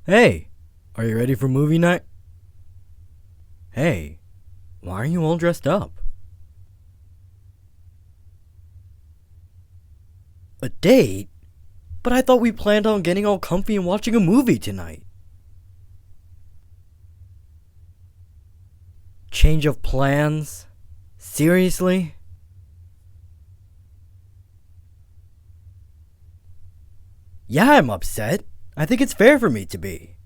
Hey, are you ready for movie night? Hey, why are you all dressed up? A date? But I thought we planned on getting all comfy and watching a movie tonight. Change of plans? Seriously? Yeah, I'm upset. I think it's fair for me to be.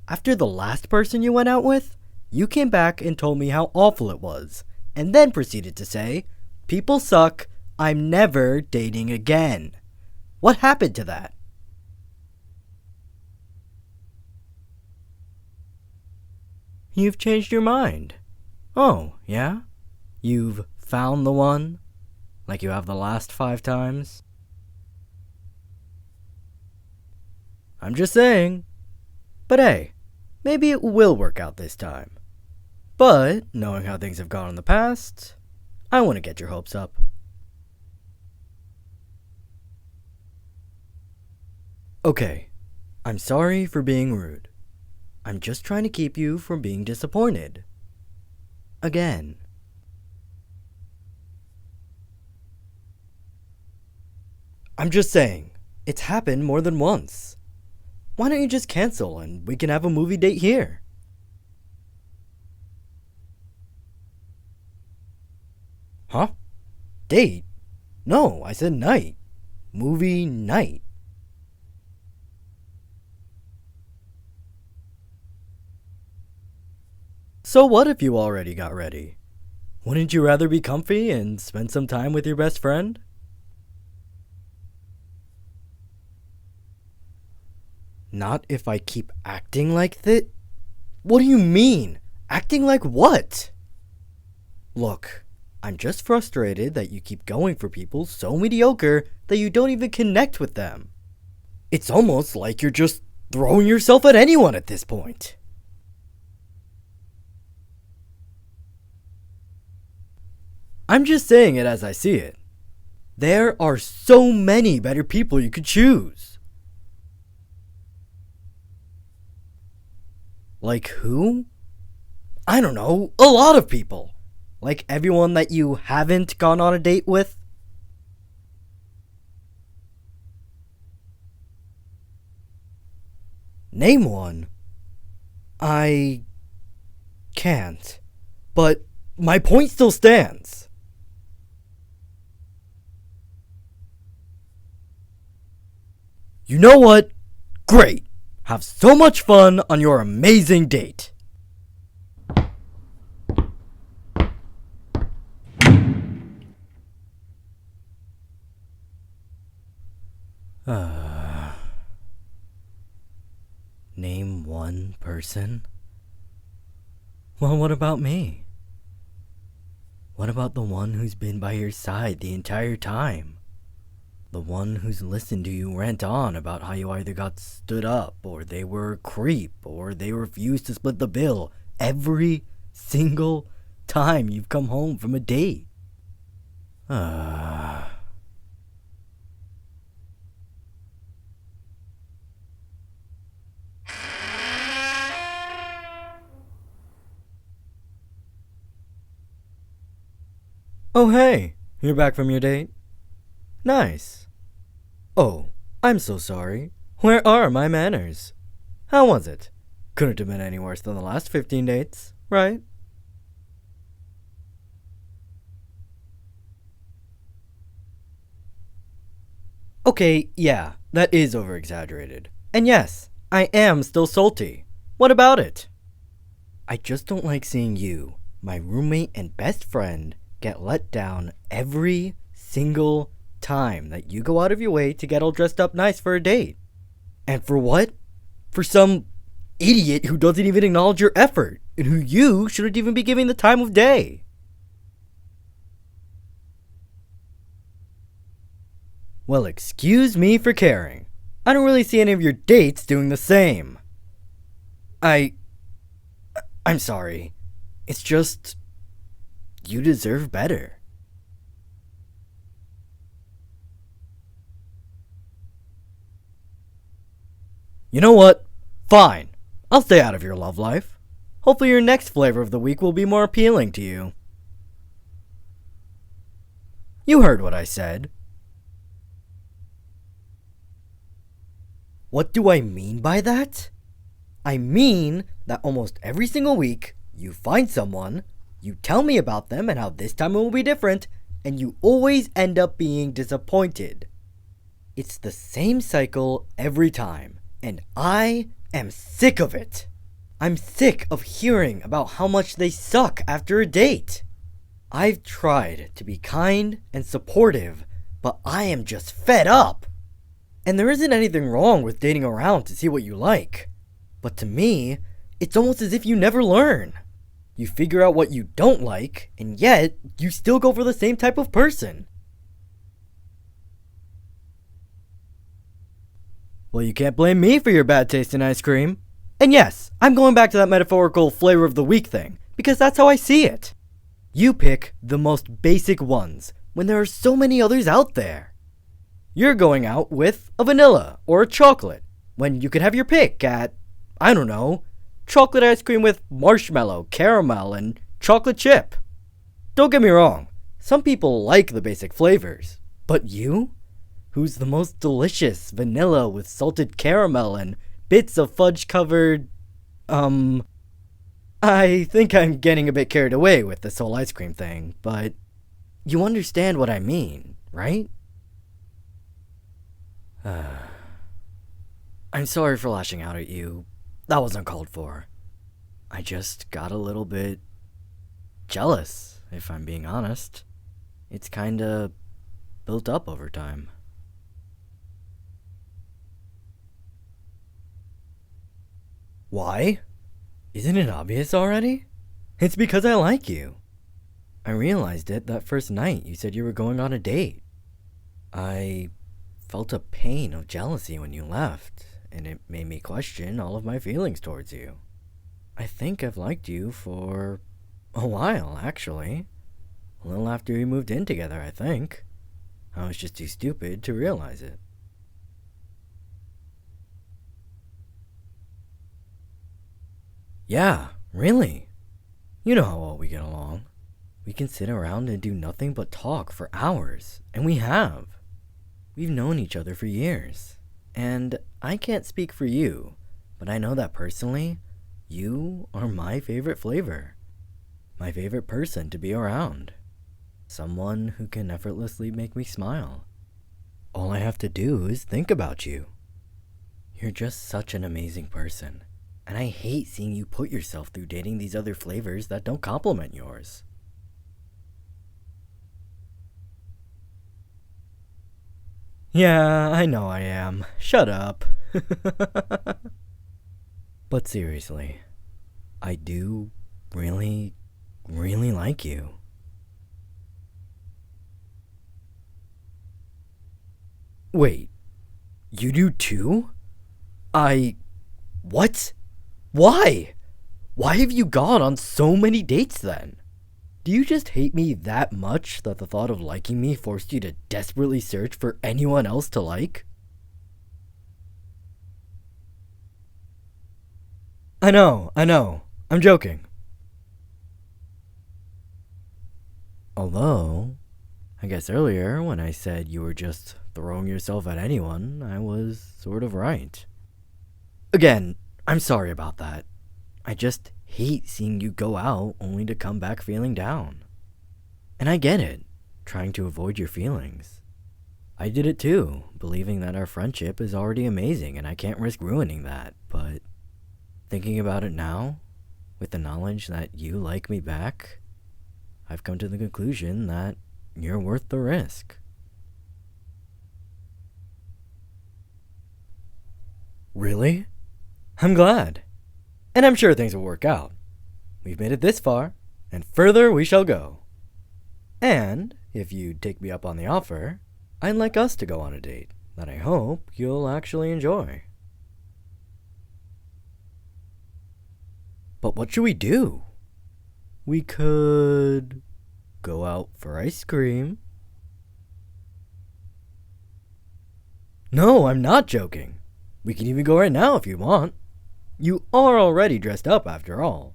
After the last person you went out with, you came back and told me how awful it was, and then proceeded to say, "People suck, I'm never dating again." What happened to that? You've changed your mind. Oh, yeah? You've found the one? Like you have the last 5 times? I'm just saying. But hey, maybe it will work out this time. But, knowing how things have gone in the past, I want to get your hopes up. Okay, I'm sorry for being rude. I'm just trying to keep you from being disappointed. Again. I'm just saying, it's happened more than once. Why don't you just cancel and we can have a movie date here? Huh? Date? No, I said night. Movie night. So what if you already got ready? Wouldn't you rather be comfy and spend some time with your best friend? Not if I keep acting like that? What do you mean? Acting like what? Look, I'm just frustrated that you keep going for people so mediocre that you don't even connect with them. It's almost like you're just throwing yourself at anyone at this point. I'm just saying it as I see it. There are so many better people you could choose. Like who? I don't know, a lot of people. Like everyone that you haven't gone on a date with. Name one. I can't. But my point still stands. You know what? Great. Have so much fun on your amazing date. Name one person? Well, what about me? What about the one who's been by your side the entire time? The one who's listened to you rant on about how you either got stood up, or they were a creep, or they refused to split the bill every single time you've come home from a date. Oh hey, you're back from your date? Nice. Oh, I'm so sorry. Where are my manners? How was it? Couldn't have been any worse than the last 15 dates, right? Okay, yeah, that is over-exaggerated. And yes, I am still salty. What about it? I just don't like seeing you, my roommate and best friend, get let down every single time that you go out of your way to get all dressed up nice for a date. And for what? For some idiot who doesn't even acknowledge your effort, and who you shouldn't even be giving the time of day. Well, excuse me for caring. I don't really see any of your dates doing the same. I'm sorry. It's just, you deserve better. You know what? Fine. I'll stay out of your love life. Hopefully your next flavor of the week will be more appealing to you. You heard what I said. What do I mean by that? I mean that almost every single week, you find someone, you tell me about them and how this time it will be different, and you always end up being disappointed. It's the same cycle every time, and I am sick of it. I'm sick of hearing about how much they suck after a date. I've tried to be kind and supportive, but I am just fed up. And there isn't anything wrong with dating around to see what you like. But to me, it's almost as if you never learn. You figure out what you don't like, and yet you still go for the same type of person. Well, you can't blame me for your bad taste in ice cream. And yes, I'm going back to that metaphorical flavor of the week thing, because that's how I see it. You pick the most basic ones when there are so many others out there. You're going out with a vanilla or a chocolate when you could have your pick at, I don't know, chocolate ice cream with marshmallow, caramel, and chocolate chip. Don't get me wrong, some people like the basic flavors, but you? Who's the most delicious vanilla with salted caramel and bits of fudge-covered, I think I'm getting a bit carried away with this whole ice cream thing, but you understand what I mean, right? I'm sorry for lashing out at you. That was uncalled for. I just got a little bit jealous, if I'm being honest. It's kinda built up over time. Why? Isn't it obvious already? It's because I like you. I realized it that first night you said you were going on a date. I felt a pain of jealousy when you left, and it made me question all of my feelings towards you. I think I've liked you for a while, actually. A little after we moved in together, I think. I was just too stupid to realize it. Yeah, really. You know how well we get along. We can sit around and do nothing but talk for hours, and we have. We've known each other for years, and I can't speak for you, but I know that personally, you are my favorite flavor. My favorite person to be around. Someone who can effortlessly make me smile. All I have to do is think about you. You're just such an amazing person, and I hate seeing you put yourself through dating these other flavors that don't complement yours. Yeah, I know I am. Shut up. But seriously, I do really like you. Wait, you do too? What? Why? Why have you gone on so many dates then? Do you just hate me that much that the thought of liking me forced you to desperately search for anyone else to like? I know. I'm joking. Although, I guess earlier when I said you were just throwing yourself at anyone, I was sort of right. Again, I'm sorry about that. I just hate seeing you go out only to come back feeling down. And I get it, trying to avoid your feelings. I did it too, believing that our friendship is already amazing and I can't risk ruining that, but thinking about it now, with the knowledge that you like me back, I've come to the conclusion that you're worth the risk. Really? I'm glad. And I'm sure things will work out. We've made it this far, and further we shall go. And, if you take me up on the offer, I'd like us to go on a date that I hope you'll actually enjoy. But what should we do? We could go out for ice cream. No, I'm not joking. We can even go right now if you want. You are already dressed up after all.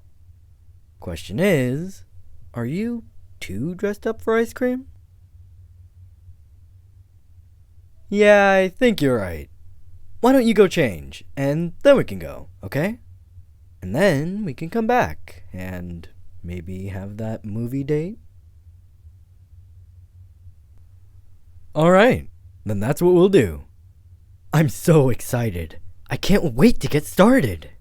Question is, are you too dressed up for ice cream? Yeah, I think you're right. Why don't you go change, and then we can go, okay? And then we can come back, and maybe have that movie date? Alright, then that's what we'll do. I'm so excited. I can't wait to get started.